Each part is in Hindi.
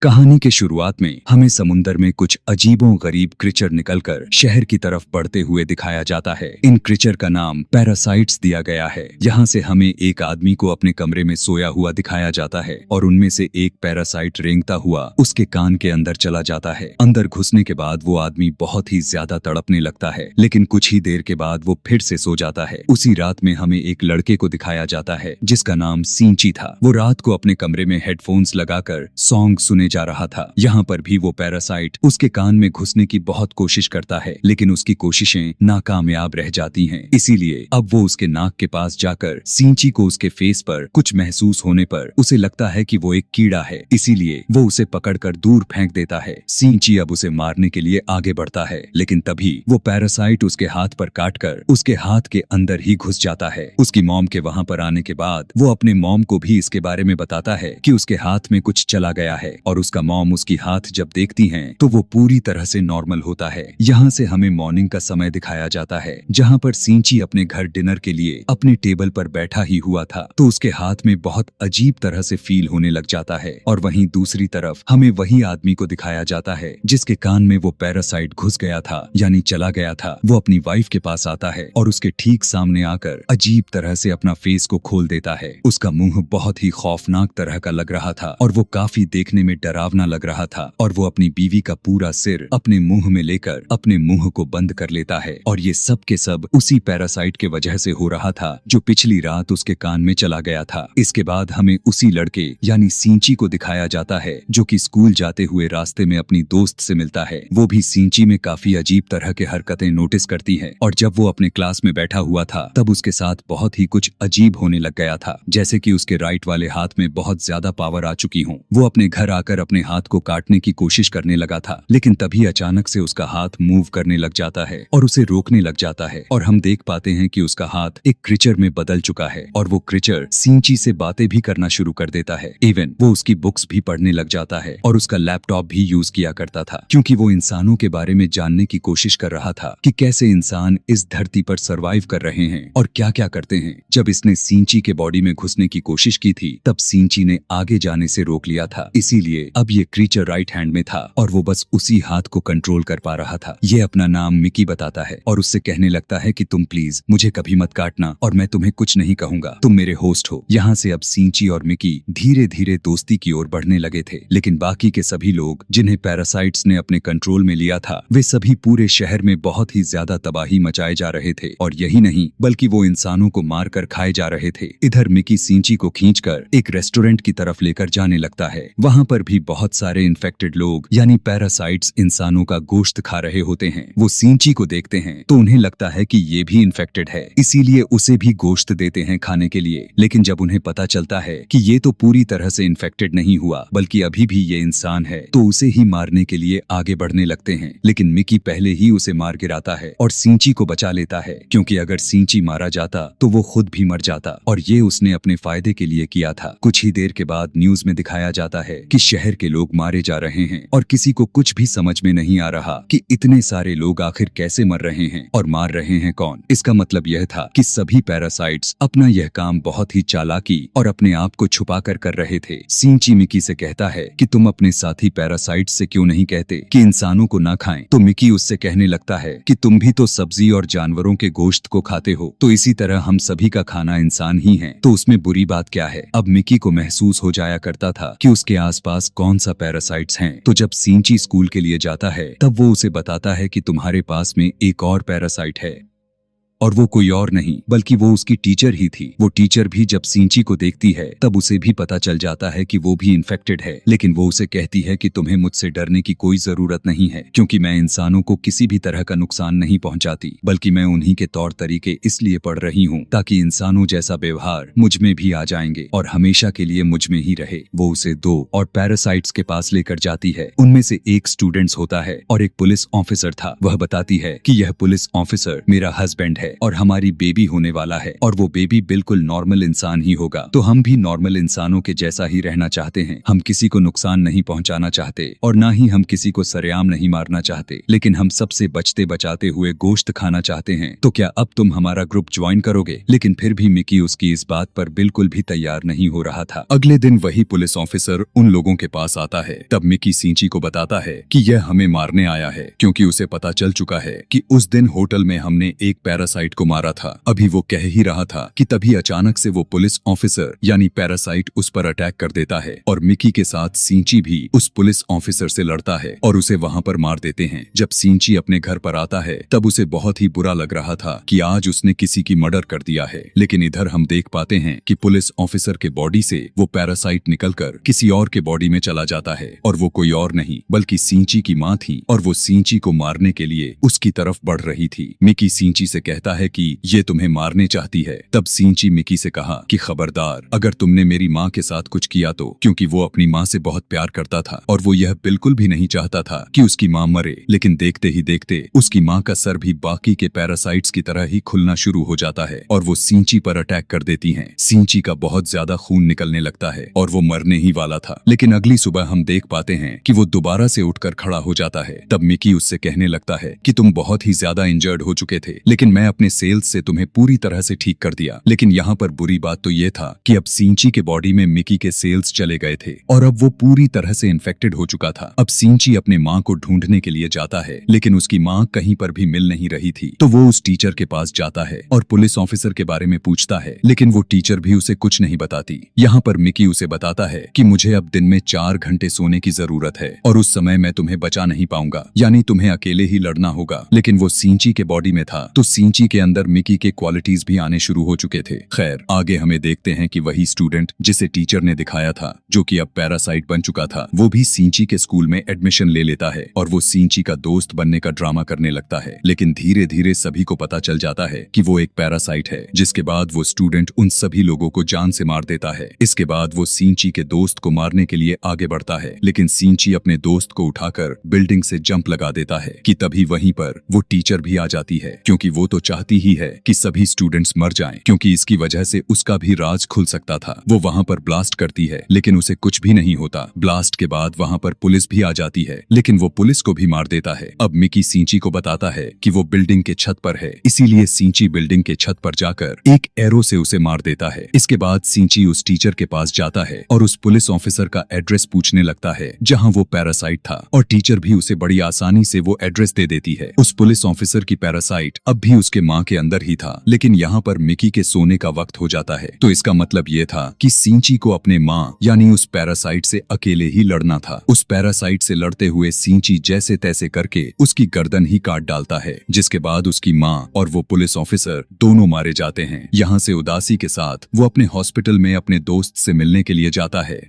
कहानी के शुरुआत में हमें समुंदर में कुछ अजीबो गरीब क्रिचर निकलकर शहर की तरफ बढ़ते हुए दिखाया जाता है। इन क्रिचर का नाम पैरासाइट्स दिया गया है। यहाँ से हमें एक आदमी को अपने कमरे में सोया हुआ दिखाया जाता है और उनमें से एक पैरासाइट रेंगता हुआ उसके कान के अंदर चला जाता है। अंदर घुसने के बाद वो आदमी बहुत ही ज्यादा तड़पने लगता है, लेकिन कुछ ही देर के बाद वो फिर से सो जाता है। उसी रात में हमें एक लड़के को दिखाया जाता है जिसका नाम सींची था। वो रात को अपने कमरे में हेडफोन्स लगाकर सॉन्ग सुने जा रहा था। यहाँ पर भी वो पैरासाइट उसके कान में घुसने की बहुत कोशिश करता है, लेकिन उसकी कोशिशें नाकामयाब रह जाती हैं। इसीलिए अब वो उसके नाक के पास जाकर सींची को उसके फेस पर कुछ महसूस होने पर उसे लगता है कि वो एक कीड़ा है, इसीलिए वो उसे पकड़कर दूर फेंक देता है। सींची अब उसे मारने के लिए आगे बढ़ता है, लेकिन तभी वो पैरासाइट उसके हाथ पर काटकर उसके हाथ के अंदर ही घुस जाता है। उसकी मॉम के वहाँ पर आने के बाद वो अपने मॉम को भी इसके बारे में बताता है कि उसके हाथ में कुछ चला गया है, और उसका मॉम उसकी हाथ जब देखती हैं तो वो पूरी तरह से नॉर्मल होता है। यहाँ से हमें मॉर्निंग का समय दिखाया जाता है, जहाँ पर सींची अपने घर डिनर के लिए अपने टेबल पर बैठा ही हुआ था, तो उसके हाथ में बहुत अजीब तरह से फील होने लग जाता है। और वहीं दूसरी तरफ हमें वही आदमी को दिखाया जाता है जिसके कान में वो पैरासाइट घुस गया था, यानी चला गया था। वो अपनी वाइफ के पास आता है और उसके ठीक सामने आकर अजीब तरह से अपना फेस को खोल देता है। उसका मुंह बहुत ही खौफनाक तरह का लग रहा था और वो काफी देखने में डरावना लग रहा था, और वो अपनी बीवी का पूरा सिर अपने मुंह में लेकर अपने मुंह को बंद कर लेता है। और ये सब के सब उसी पैरासाइट के वजह से हो रहा था जो पिछली रात उसके कान में चला गया था। इसके बाद हमें उसी लड़के यानी सींची को दिखाया जाता है जो कि स्कूल जाते हुए रास्ते में अपनी दोस्त से मिलता है। वो भी सींची में काफी अजीब तरह के हरकतें नोटिस करती है, और जब वो अपने क्लास में बैठा हुआ था तब उसके साथ बहुत ही कुछ अजीब होने लग गया था, जैसे कि उसके राइट वाले हाथ में बहुत ज्यादा पावर आ चुकी हो। वो अपने घर आकर अपने हाथ को काटने की कोशिश करने लगा था, लेकिन तभी अचानक से उसका हाथ मूव करने लग जाता है और उसे रोकने लग जाता है, और हम देख पाते हैं कि उसका हाथ एक क्रिचर में बदल चुका है, और वो क्रिचर सींची से बातें भी करना शुरू कर देता है। इवन वो उसकी बुक्स भी पढ़ने लग जाता है और उसका लैपटॉप भी यूज किया करता था, क्योंकि वो इंसानों के बारे में जानने की कोशिश कर रहा था कि कैसे इंसान इस धरती पर सरवाइव कर रहे हैं और क्या क्या करते हैं। जब इसने सींची के बॉडी में घुसने की कोशिश की थी तब सींची ने आगे जाने से रोक लिया था, इसीलिए अब ये क्रीचर राइट हैंड में था और वो बस उसी हाथ को कंट्रोल कर पा रहा था। ये अपना नाम मिकी बताता है और उससे कहने लगता है कि तुम प्लीज मुझे कभी मत काटना और मैं तुम्हें कुछ नहीं कहूंगा, तुम मेरे होस्ट हो। यहाँ से अब सींची और मिकी धीरे धीरे दोस्ती की ओर बढ़ने लगे थे, लेकिन बाकी के सभी लोग जिन्हें पैरासाइट्स ने अपने कंट्रोल में लिया था वे सभी पूरे शहर में बहुत ही ज्यादा तबाही मचाए जा रहे थे, और यही नहीं बल्कि वो इंसानों को मार कर खाए जा रहे थे। इधर मिकी सींची को खींचकर एक रेस्टोरेंट की तरफ लेकर जाने लगता है। वहाँ पर भी बहुत सारे इन्फेक्टेड लोग यानी पैरासाइट्स इंसानों का गोश्त खा रहे होते हैं। वो सींची को देखते हैं तो उन्हें लगता है कि ये भी इन्फेक्टेड है, इसीलिए उसे भी गोश्त देते हैं खाने के लिए। लेकिन जब उन्हें पता चलता है कि ये तो पूरी तरह से इन्फेक्टेड नहीं हुआ बल्कि अभी भी ये इंसान है, तो उसे ही मारने के लिए आगे बढ़ने लगते हैं। लेकिन मिकी पहले ही उसे मार गिराता है और सींची को बचा लेता है, क्योंकि अगर सींची मारा जाता तो वो खुद भी मर जाता, और ये उसने अपने फायदे के लिए किया था। कुछ ही देर के बाद न्यूज में दिखाया जाता है कि शहर के लोग मारे जा रहे हैं और किसी को कुछ भी समझ में नहीं आ रहा कि इतने सारे लोग आखिर कैसे मर रहे हैं और मार रहे हैं कौन। इसका मतलब यह था कि सभी पैरासाइट्स अपना यह काम बहुत ही चालाकी और अपने आप को छुपा कर रहे थे। सींची मिकी से कहता है कि तुम अपने साथी पैरासाइट्स से क्यों नहीं कहते कि इंसानों को ना खाएं, तो मिकी उससे कहने लगता है कि तुम भी तो सब्जी और जानवरों के गोश्त को खाते हो, तो इसी तरह हम सभी का खाना इंसान ही है, तो उसमें बुरी बात क्या है। अब मिकी को महसूस हो जाया करता था कि उसके आसपास कौन सा पैरासाइट्स हैं। तो जब सींची स्कूल के लिए जाता है तब वो उसे बताता है कि तुम्हारे पास में एक और पैरासाइट है, और वो कोई और नहीं बल्कि वो उसकी टीचर ही थी। वो टीचर भी जब सींची को देखती है तब उसे भी पता चल जाता है कि वो भी इन्फेक्टेड है, लेकिन वो उसे कहती है कि तुम्हें मुझसे डरने की कोई जरूरत नहीं है, क्योंकि मैं इंसानों को किसी भी तरह का नुकसान नहीं पहुंचाती, बल्कि मैं उन्हीं के तौर तरीके इसलिए पढ़ रही हूँ ताकि इंसानों जैसा व्यवहार मुझ में भी आ जाएंगे और हमेशा के लिए मुझ में ही रहे। वो उसे 2 और पैरासाइट्स के पास लेकर जाती है। उनमें से एक स्टूडेंट्स होता है और एक पुलिस ऑफिसर था। वह बताती है कि यह पुलिस ऑफिसर मेरा हस्बैंड है, है और हमारी बेबी होने वाला है और वो बेबी बिल्कुल नॉर्मल इंसान ही होगा, तो हम भी नॉर्मल इंसानों के जैसा ही रहना चाहते हैं। हम किसी को नुकसान नहीं पहुंचाना चाहते और ना ही हम किसी को सरेआम नहीं मारना चाहते, लेकिन हम सबसे बचते बचाते हुए गोश्त खाना चाहते हैं। तो क्या अब तुम हमारा ग्रुप ज्वाइन करोगे? लेकिन फिर भी मिकी उसकी इस बात पर बिल्कुल भी तैयार नहीं हो रहा था। अगले दिन वही पुलिस ऑफिसर उन लोगों के पास आता है। तब मिकी सिंची को बताता है कि यह हमें मारने आया है, क्योंकि उसे पता चल चुका है कि उस दिन होटल में हमने एक पैरासाइट को मारा था। अभी वो कह ही रहा था कि तभी अचानक से वो पुलिस ऑफिसर यानी पैरासाइट उस पर अटैक कर देता है और मिकी के साथ सिंची भी उस पुलिस ऑफिसर से लड़ता है और उसे वहां पर मार देते हैं। जब सिंची अपने घर पर आता है तब उसे बहुत ही बुरा लग रहा था कि आज उसने किसी की मर्डर कर दिया है, लेकिन इधर हम देख पाते हैं कि पुलिस ऑफिसर के बॉडी से वो पैरासाइट निकलकर किसी और के बॉडी में चला जाता है और वो कोई और नहीं बल्कि सिंची की माँ थी और वो सिंची को मारने के लिए उसकी तरफ बढ़ रही थी। मिकी सिंची से कहता है कि ये तुम्हें मारने चाहती है। तब सिंची मिकी से कहा कि खबरदार, अगर तुमने मेरी माँ के साथ कुछ किया तो, क्योंकि वो अपनी माँ से बहुत प्यार करता था और वो यह बिल्कुल भी नहीं चाहता था कि उसकी माँ मरे। लेकिन देखते ही देखते उसकी माँ का सर भी बाकी के पैरासाइट्स की तरह ही खुलना शुरू हो जाता है और वो सिंची पर अटैक कर देती हैं। सिंची का बहुत ज्यादा खून निकलने लगता है और वो मरने ही वाला था। लेकिन अगली सुबह हम देख पाते हैं कि वो दोबारा से उठकर खड़ा हो जाता है। तब मिकी उससे कहने लगता है कि तुम बहुत ही ज्यादा इंजर्ड हो चुके थे, लेकिन मैं अपने सेल्स से तुम्हें पूरी तरह से ठीक कर दिया। लेकिन यहाँ पर बुरी बात तो ये था कि अब सिंची के बॉडी में मिकी के सेल्स चले गए थे और अब वो पूरी तरह से इन्फेक्टेड हो चुका था। अब सिंची अपने माँ को ढूंढने के लिए जाता है, लेकिन उसकी माँ कहीं पर भी मिल नहीं रही थी। तो वो उस टीचर के पास जाता है और पुलिस ऑफिसर के बारे में पूछता है, लेकिन वो टीचर भी उसे कुछ नहीं बताती। यहाँ पर मिकी उसे बताता है कि मुझे अब दिन में 4 घंटे सोने की जरूरत है और उस समय मैं तुम्हें बचा नहीं पाऊंगा, यानी तुम्हें अकेले ही लड़ना होगा। लेकिन वो सिंची के बॉडी में था तो सिंची के अंदर मिकी के क्वालिटीज भी आने शुरू हो चुके थे। खैर, आगे हमें देखते हैं कि वही स्टूडेंट जिसे टीचर ने दिखाया था, जो कि अब पैरासाइट बन चुका था, वो भी सिंची के स्कूल में एडमिशन ले लेता है और वो सिंची का दोस्त बनने का ड्रामा करने लगता है। लेकिन धीरे धीरे सभी को पता चल जाता है कि वो एक पैरासाइट है, जिसके बाद वो स्टूडेंट उन सभी लोगों को जान से मार देता है। इसके बाद वो सिंची के दोस्त को मारने के लिए आगे बढ़ता है, लेकिन सिंची अपने दोस्त को उठाकर बिल्डिंग से जंप लगा देता है कि तभी वहीं पर वो टीचर भी आ जाती है, क्योंकि वो तो चाहती ही है कि सभी स्टूडेंट्स मर जाएं, क्योंकि इसकी वजह से उसका भी राज खुल सकता था। वो वहां पर ब्लास्ट करती है, लेकिन उसे कुछ भी नहीं होता। ब्लास्ट के बाद वहां पर पुलिस भी आ जाती है, लेकिन वो पुलिस को भी मार देता है। अब मिकी सिंची को बताता है कि वो बिल्डिंग के छत पर है, इसीलिए सिंची बिल्डिंग के छत पर जाकर एक एरो से उसे मार देता है। इसके बाद सिंची उस टीचर के पास जाता है और उस पुलिस ऑफिसर का एड्रेस पूछने लगता है जहां वो पैरासाइट था, और टीचर भी उसे बड़ी आसानी से वो एड्रेस दे देती है। उस पुलिस ऑफिसर की पैरासाइट अब भी उसके माँ के अंदर ही था, लेकिन यहाँ पर मिकी के सोने का वक्त हो जाता है। तो इसका मतलब ये था कि सिंची को अपने माँ यानी उस पैरासाइट से अकेले ही लड़ना था। उस पैरासाइट से लड़ते हुए सिंची जैसे तैसे करके उसकी गर्दन ही काट डालता है, जिसके बाद उसकी माँ और वो पुलिस ऑफिसर दोनों मारे जाते हैं। यहाँ से उदासी के साथ वो अपने हॉस्पिटल में अपने दोस्त से मिलने के लिए जाता है।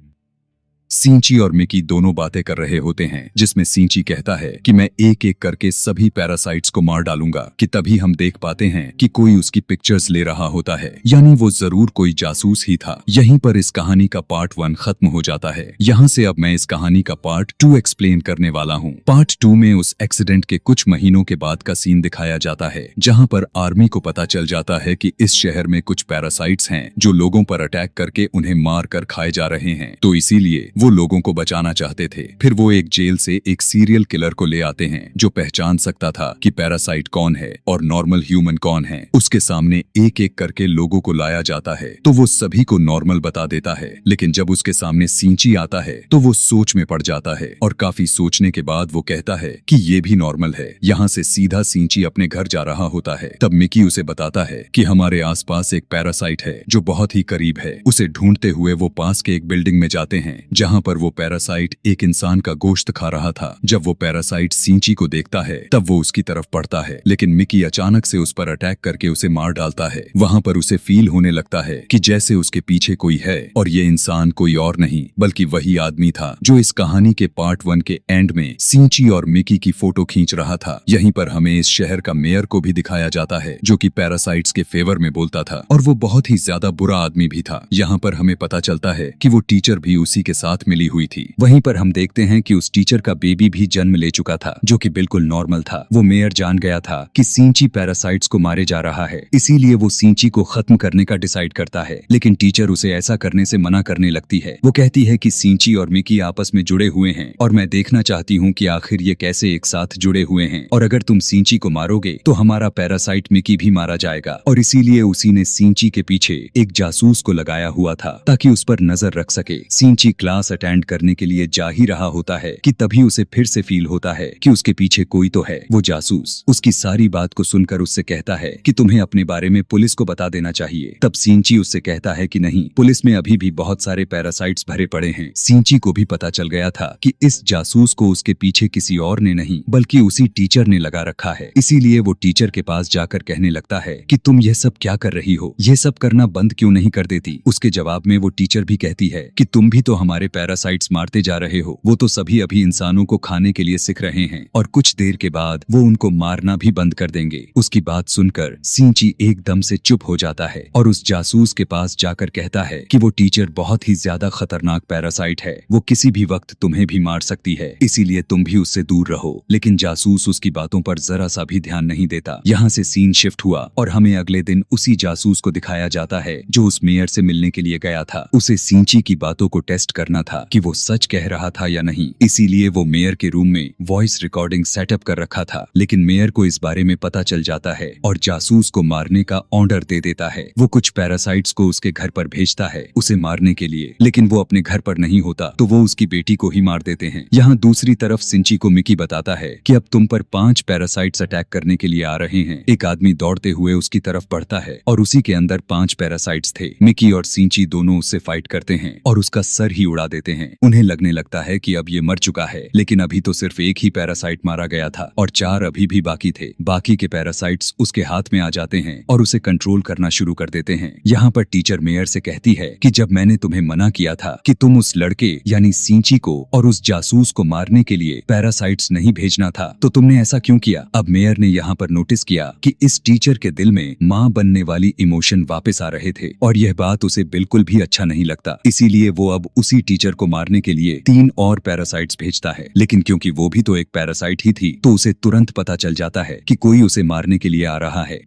सिंची और मिकी दोनों बातें कर रहे होते हैं, जिसमें सिंची कहता है कि मैं एक एक करके सभी पैरासाइट्स को मार डालूंगा, कि तभी हम देख पाते हैं कि कोई उसकी पिक्चर्स ले रहा होता है, यानी वो जरूर कोई जासूस ही था। यहीं पर इस कहानी का पार्ट 1 खत्म हो जाता है। यहाँ से अब मैं इस कहानी का पार्ट 2 एक्सप्लेन करने वाला हूँ। पार्ट 2 में उस एक्सीडेंट के कुछ महीनों के बाद का सीन दिखाया जाता है, जहाँ पर आर्मी को पता चल जाता है कि इस शहर में कुछ पैरासाइट्स हैं जो लोगों पर अटैक करके उन्हें मार कर खाए जा रहे हैं। तो इसीलिए वो लोगों को बचाना चाहते थे। फिर वो एक जेल से एक सीरियल किलर को ले आते हैं, जो पहचान सकता था कि पैरासाइट कौन है और नॉर्मल ह्यूमन कौन है। उसके सामने एक एक करके लोगों को लाया जाता है, तो वो सभी को नॉर्मल बता देता है। लेकिन जब उसके सामने सिंची आता है तो वो सोच में पड़ जाता है, और काफी सोचने के बाद वो कहता है कि ये भी नॉर्मल है। यहाँ से सीधा सिंची अपने घर जा रहा होता है। तब मिकी उसे बताता है कि हमारे आसपास एक पैरासाइट है जो बहुत ही करीब है। उसे ढूंढते हुए वो पास के एक बिल्डिंग में जाते हैं, जहाँ पर वो पैरासाइट एक इंसान का गोश्त खा रहा था। जब वो पैरासाइट सिंची को देखता है तब वो उसकी तरफ बढ़ता है, लेकिन मिकी अचानक से उस पर अटैक करके उसे मार डालता है। वहाँ पर उसे फील होने लगता है कि जैसे उसके पीछे कोई है, और ये इंसान कोई और नहीं बल्कि वही आदमी था जो इस कहानी के पार्ट 1 के एंड में सिंची और मिकी की फोटो खींच रहा था। यहीं पर हमें इस शहर का मेयर को भी दिखाया जाता है, जो कि पैरासाइट्स के फेवर में बोलता था, और वो बहुत ही ज्यादा बुरा आदमी भी था। यहाँ पर हमें पता चलता है कि वो टीचर भी उसी के साथ साथ मिली हुई थी। वहीं पर हम देखते हैं कि उस टीचर का बेबी भी जन्म ले चुका था, जो कि बिल्कुल नॉर्मल था। वो मेयर जान गया था कि सिंची पैरासाइट्स को मारे जा रहा है, इसीलिए वो सिंची को खत्म करने का डिसाइड करता है। लेकिन टीचर उसे ऐसा करने से मना करने लगती है। वो कहती है कि सिंची और मिकी आपस में जुड़े हुए हैं और मैं देखना चाहती हूँ कि आखिर ये कैसे एक साथ जुड़े हुए हैं, और अगर तुम सिंची को मारोगे तो हमारा पैरासाइट मिकी भी मारा जाएगा। और इसीलिए उसी ने सिंची के पीछे एक जासूस को लगाया हुआ था ताकि उस पर नजर रख सके। सिंची क्लास अटेंड करने के लिए जा ही रहा होता है कि तभी उसे फिर से फील होता है कि उसके पीछे कोई तो है। वो जासूस उसकी सारी बात को सुनकर उससे कहता है कि तुम्हें अपने बारे में पुलिस को बता देना चाहिए। तब सिंची उससे कहता है कि नहीं, पुलिस में अभी भी बहुत सारे पैरासाइट्स भरे पड़े हैं। सिंची को भी पता चल गया था कि इस जासूस को उसके पीछे किसी और ने नहीं बल्कि उसी टीचर ने लगा रखा है। इसीलिए वो टीचर के पास जाकर कहने लगता है कि तुम ये सब क्या कर रही हो, ये सब करना बंद क्यों नहीं कर देती। उसके जवाब में वो टीचर भी कहती है कि तुम भी तो हमारे पैरासाइट्स मारते जा रहे हो, वो तो सभी अभी इंसानों को खाने के लिए सीख रहे हैं और कुछ देर के बाद वो उनको मारना भी बंद कर देंगे। उसकी बात सुनकर सिंची एकदम से चुप हो जाता है और उस जासूस के पास जाकर कहता है कि वो टीचर बहुत ही ज्यादा खतरनाक पैरासाइट है, वो किसी भी वक्त तुम्हें भी मार सकती है, इसीलिए तुम भी उससे दूर रहो। लेकिन जासूस उसकी बातों पर जरा सा भी ध्यान नहीं देता। यहाँ से सीन शिफ्ट हुआ और हमें अगले दिन उसी जासूस को दिखाया जाता है जो उस मेयर से मिलने के लिए गया था। उसे सिंची की बातों को टेस्ट करना था कि वो सच कह रहा था या नहीं, इसीलिए वो मेयर के रूम में वॉइस रिकॉर्डिंग सेटअप कर रखा था। लेकिन मेयर को इस बारे में पता चल जाता है और जासूस को मारने का ऑर्डर दे देता है। वो कुछ पैरासाइट्स को उसके घर पर भेजता है उसे मारने के लिए, लेकिन वो अपने घर पर नहीं होता तो वो उसकी बेटी को ही मार देते हैं। यहाँ दूसरी तरफ सिंची को मिकी बताता है कि अब तुम पर 5 पैरासाइट्स अटैक करने के लिए आ रहे हैं। एक आदमी दौड़ते हुए उसकी तरफ बढ़ता है और उसी के अंदर 5 पैरासाइट्स थे। मिकी और सिंची दोनों उससे फाइट करते हैं और उसका सर ही उड़ा देते हैं। उन्हें लगने लगता है कि अब ये मर चुका है, लेकिन अभी तो सिर्फ एक ही पैरासाइट मारा गया था और 4 अभी भी बाकी थे। बाकी के पैरासाइट्स उसके हाथ में आ जाते हैं और उसे कंट्रोल करना शुरू कर देते हैं। यहाँ पर टीचर मेयर से कहती है कि जब मैंने तुम्हें मना किया था कि तुम उस लड़के यानी सिंची को और उस जासूस को मारने के लिए पैरासाइट्स नहीं भेजना था तो तुमने ऐसा क्यों किया। अब मेयर ने यहाँ पर नोटिस किया कि इस टीचर के दिल में माँ बनने वाली इमोशन वापस आ रहे थे और यह बात उसे बिल्कुल भी अच्छा नहीं लगता। इसीलिए वो अब उसी टीचर को मारने के लिए 3 और पैरासाइट्स भेजता है। लेकिन क्योंकि वो भी तो एक पैरासाइट ही थी तो उसे तुरंत पता चल जाता है कि कोई उसे मारने के लिए आ रहा है।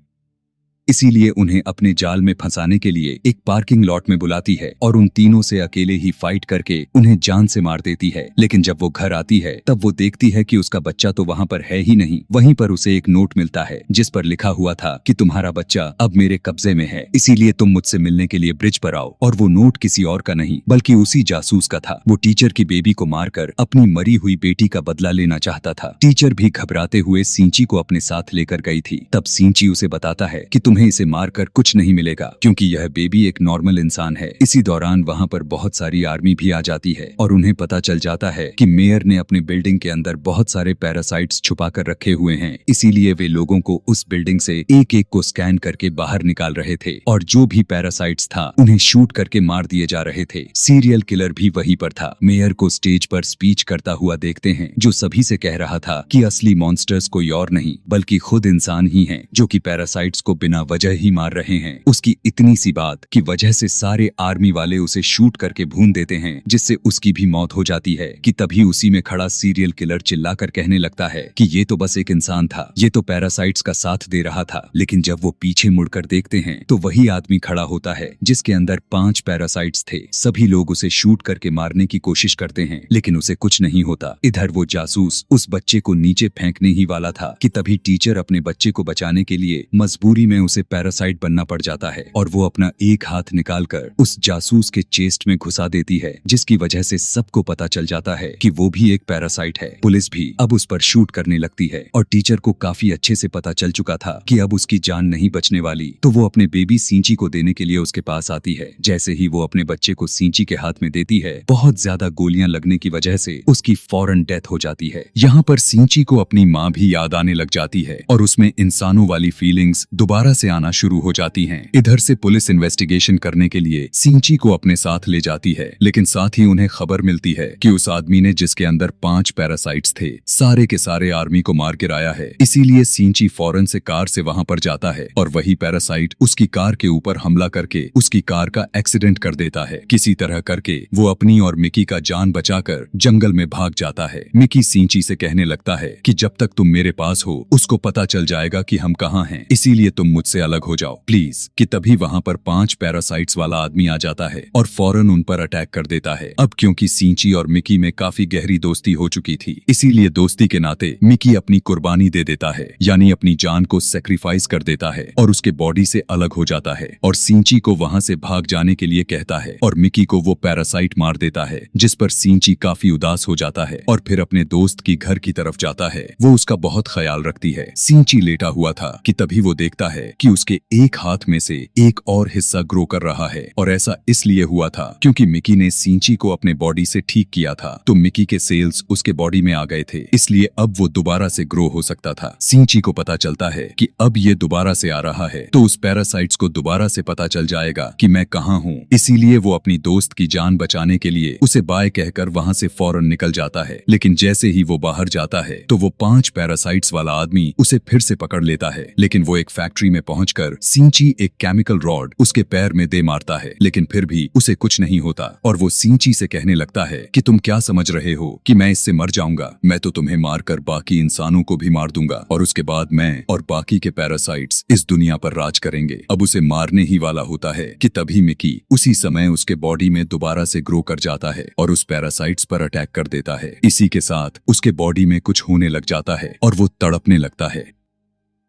इसीलिए उन्हें अपने जाल में फंसाने के लिए एक पार्किंग लॉट में बुलाती है और उन तीनों से अकेले ही फाइट करके उन्हें जान से मार देती है। लेकिन जब वो घर आती है तब वो देखती है कि उसका बच्चा तो वहाँ पर है ही नहीं। वहीं पर उसे एक नोट मिलता है जिस पर लिखा हुआ था कि तुम्हारा बच्चा अब मेरे कब्जे में है, इसीलिए तुम मुझसे मिलने के लिए ब्रिज पर आओ। और वो नोट किसी और का नहीं बल्कि उसी जासूस का था। वो टीचर की बेबी को मारकर अपनी मरी हुई बेटी का बदला लेना चाहता था। टीचर भी घबराते हुए सिंची को अपने साथ लेकर गई थी। तब सिंची उसे बताता है कि तुम्हें इसे मारकर कुछ नहीं मिलेगा क्योंकि यह बेबी एक नॉर्मल इंसान है। इसी दौरान वहाँ पर बहुत सारी आर्मी भी आ जाती है और उन्हें पता चल जाता है कि मेयर ने अपने बिल्डिंग के अंदर बहुत सारे पैरासाइट्स छुपा कर रखे हुए हैं। इसीलिए वे लोगों को उस बिल्डिंग से एक एक को स्कैन करके बाहर निकाल रहे थे और जो भी पैरासाइट्स था उन्हें शूट करके मार दिए जा रहे थे। सीरियल किलर भी वहीं पर था। मेयर को स्टेज पर स्पीच करता हुआ देखते हैं जो सभी से कह रहा था कि असली मॉन्स्टर्स कोई और नहीं बल्कि खुद इंसान ही हैं जो कि पैरासाइट्स को बिना वजह ही मार रहे हैं। उसकी इतनी सी बात की वजह से सारे आर्मी वाले उसे शूट करके भून देते हैं जिससे उसकी भी मौत हो जाती है कि तभी उसी में खड़ा सीरियल किलर चिल्लाकर कहने लगता है कि ये तो बस एक इंसान था, ये तो पैरासाइट्स का साथ दे रहा था। लेकिन जब वो पीछे मुड़कर देखते हैं तो वही आदमी खड़ा होता है जिसके अंदर 5 पैरासाइट्स थे। सभी लोग उसे शूट करके मारने की कोशिश करते हैं लेकिन उसे कुछ नहीं होता। इधर वो जासूस उस बच्चे को नीचे फेंकने ही वाला था कि तभी टीचर अपने बच्चे को बचाने के लिए मजबूरी में उसे पैरासाइट बनना पड़ जाता है और वो अपना एक हाथ निकालकर उस जासूस के चेस्ट में घुसा देती है जिसकी वजह से सबको पता चल जाता है कि वो भी एक पैरासाइट है। पुलिस भी अब उस पर शूट करने लगती है और टीचर को काफी अच्छे से पता चल चुका था कि अब उसकी जान नहीं बचने वाली, तो वो अपने बेबी सिंची को देने के लिए उसके पास आती है। जैसे ही वो अपने बच्चे को सिंची के हाथ में देती है बहुत ज्यादा गोलियां लगने की वजह से उसकी फौरन डेथ हो जाती है। यहाँ पर सिंची को अपनी माँ भी याद आने लग जाती है और उसमें इंसानों वाली फीलिंग्स दोबारा से से आना शुरू हो जाती हैं। इधर से पुलिस इन्वेस्टिगेशन करने के लिए सिंची को अपने साथ ले जाती है, लेकिन साथ ही उन्हें खबर मिलती है कि उस आदमी ने जिसके अंदर 5 पैरासाइट्स थे सारे के सारे आर्मी को मार गिराया है। इसीलिए सिंची फौरन से कार से वहां पर जाता है और वही पैरासाइट उसकी कार के ऊपर हमला करके उसकी कार का एक्सीडेंट कर देता है। किसी तरह करके वो अपनी और मिकी का जान बचाकर जंगल में भाग जाता है। मिकी सिंची से कहने लगता है कि जब तक तुम मेरे पास हो उसको पता चल जाएगा कि हम कहाँ हैं, इसीलिए तुम मुझसे अलग हो जाओ प्लीज। कि तभी वहां पर 5 पैरासाइट्स वाला आदमी आ जाता है और फौरन उन पर अटैक कर देता है। अब क्योंकि सिंची और मिकी में काफी गहरी दोस्ती हो चुकी थी, इसीलिए दोस्ती के नाते मिकी अपनी कुर्बानी दे देता है, यानी अपनी जान को सेक्रीफाइस कर देता है और उसके बॉडी से अलग हो जाता है और सिंची को वहां से भाग जाने के लिए कहता है और मिकी को वो पैरासाइट मार देता है, जिस पर सिंची काफी उदास हो जाता है और फिर अपने दोस्त की घर की तरफ जाता है। वो उसका बहुत ख्याल रखती है। सिंची लेटा हुआ था कि तभी वो देखता है कि उसके एक हाथ में से एक और हिस्सा ग्रो कर रहा है और ऐसा इसलिए हुआ था क्योंकि मिकी ने सिंची को अपने बॉडी से ठीक किया था, तो मिकी के सेल्स उसके बॉडी में आ गए थे, इसलिए अब वो दोबारा से ग्रो हो सकता था। सिंची को पता चलता है कि अब ये दोबारा से आ रहा है तो उस पैरासाइट्स को दोबारा से पता चल जाएगा कि मैं कहाँ हूँ, इसीलिए वो अपनी दोस्त की जान बचाने के लिए उसे बाय कहकर वहां से फौरन निकल जाता है। लेकिन जैसे ही वो बाहर जाता है तो वो 5 पैरासाइट्स वाला आदमी उसे फिर से पकड़ लेता है, लेकिन वो एक फैक्ट्री में पहुंचकर सिंची एक केमिकल रॉड उसके पैर में दे मारता है, लेकिन फिर भी उसे कुछ नहीं होता और वो सिंची से कहने लगता है कि तुम क्या समझ रहे हो कि मैं इससे मर जाऊंगा, मैं तो तुम्हें मारकर बाकी इंसानों को भी मार दूंगा और उसके बाद मैं और बाकी के पैरासाइट्स इस दुनिया पर राज करेंगे। अब उसे मारने ही वाला होता है कि तभी मिकी उसी समय उसके बॉडी में दोबारा से ग्रो कर जाता है और उस पैरासाइट्स पर अटैक कर देता है। इसी के साथ उसके बॉडी में कुछ होने लग जाता है और वो तड़पने लगता है।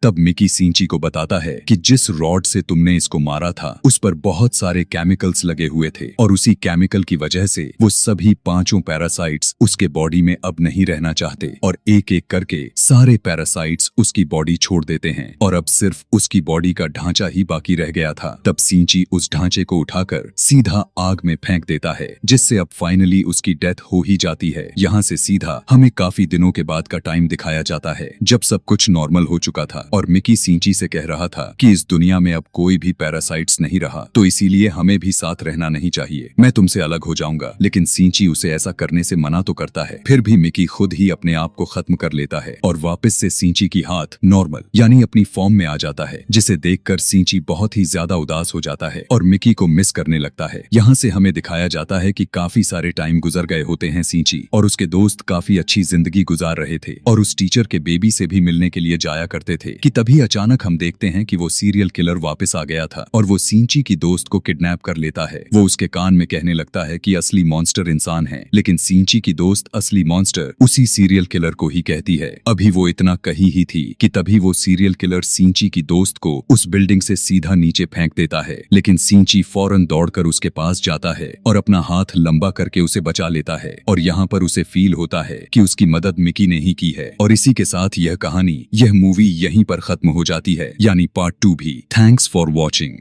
तब मिकी सिंची को बताता है कि जिस रॉड से तुमने इसको मारा था उस पर बहुत सारे केमिकल्स लगे हुए थे और उसी केमिकल की वजह से वो सभी 5 पैरासाइट्स उसके बॉडी में अब नहीं रहना चाहते और एक एक करके सारे पैरासाइट्स उसकी बॉडी छोड़ देते हैं और अब सिर्फ उसकी बॉडी का ढांचा ही बाकी रह गया था। तब सिंची उस ढांचे को उठाकर सीधा आग में फेंक देता है, जिससे अब फाइनली उसकी डेथ हो ही जाती है। यहाँ से सीधा हमें काफी दिनों के बाद का टाइम दिखाया जाता है जब सब कुछ नॉर्मल हो चुका था और मिकी सिंची से कह रहा था कि इस दुनिया में अब कोई भी पैरासाइट्स नहीं रहा, तो इसीलिए हमें भी साथ रहना नहीं चाहिए, मैं तुमसे अलग हो जाऊंगा। लेकिन सिंची उसे ऐसा करने से मना तो करता है, फिर भी मिकी खुद ही अपने आप को खत्म कर लेता है और वापस से सिंची की हाथ नॉर्मल यानी अपनी फॉर्म में आ जाता है, जिसे देखकर सिंची बहुत ही ज्यादा उदास हो जाता है और मिकी को मिस करने लगता है। यहाँ से हमें दिखाया जाता है कि काफी सारे टाइम गुजर गए होते हैं सिंची और उसके दोस्त काफी अच्छी जिंदगी गुजार रहे थे और उस टीचर के बेबी से भी मिलने के लिए जाया करते थे कि तभी अचानक हम देखते हैं कि वो सीरियल किलर वापस आ गया था और वो सिंची की दोस्त को किडनैप कर लेता है। वो उसके कान में कहने लगता है कि असली मॉन्स्टर इंसान है, लेकिन सिंची की दोस्त असली मॉन्स्टर उसी सीरियल किलर को ही कहती है। अभी वो इतना कही ही थी कि तभी वो सीरियल किलर सिंची की दोस्त को उस बिल्डिंग से सीधा नीचे फेंक देता है, लेकिन सिंची फौरन दौड़कर उसके पास जाता है और अपना हाथ लंबा करके उसे बचा लेता है और यहाँ पर उसे फील होता है कि उसकी मदद मिकी ने ही की है। और इसी के साथ यह कहानी, यह मूवी यहीं पर खत्म हो जाती है, यानी पार्ट 2 भी। Thanks for watching.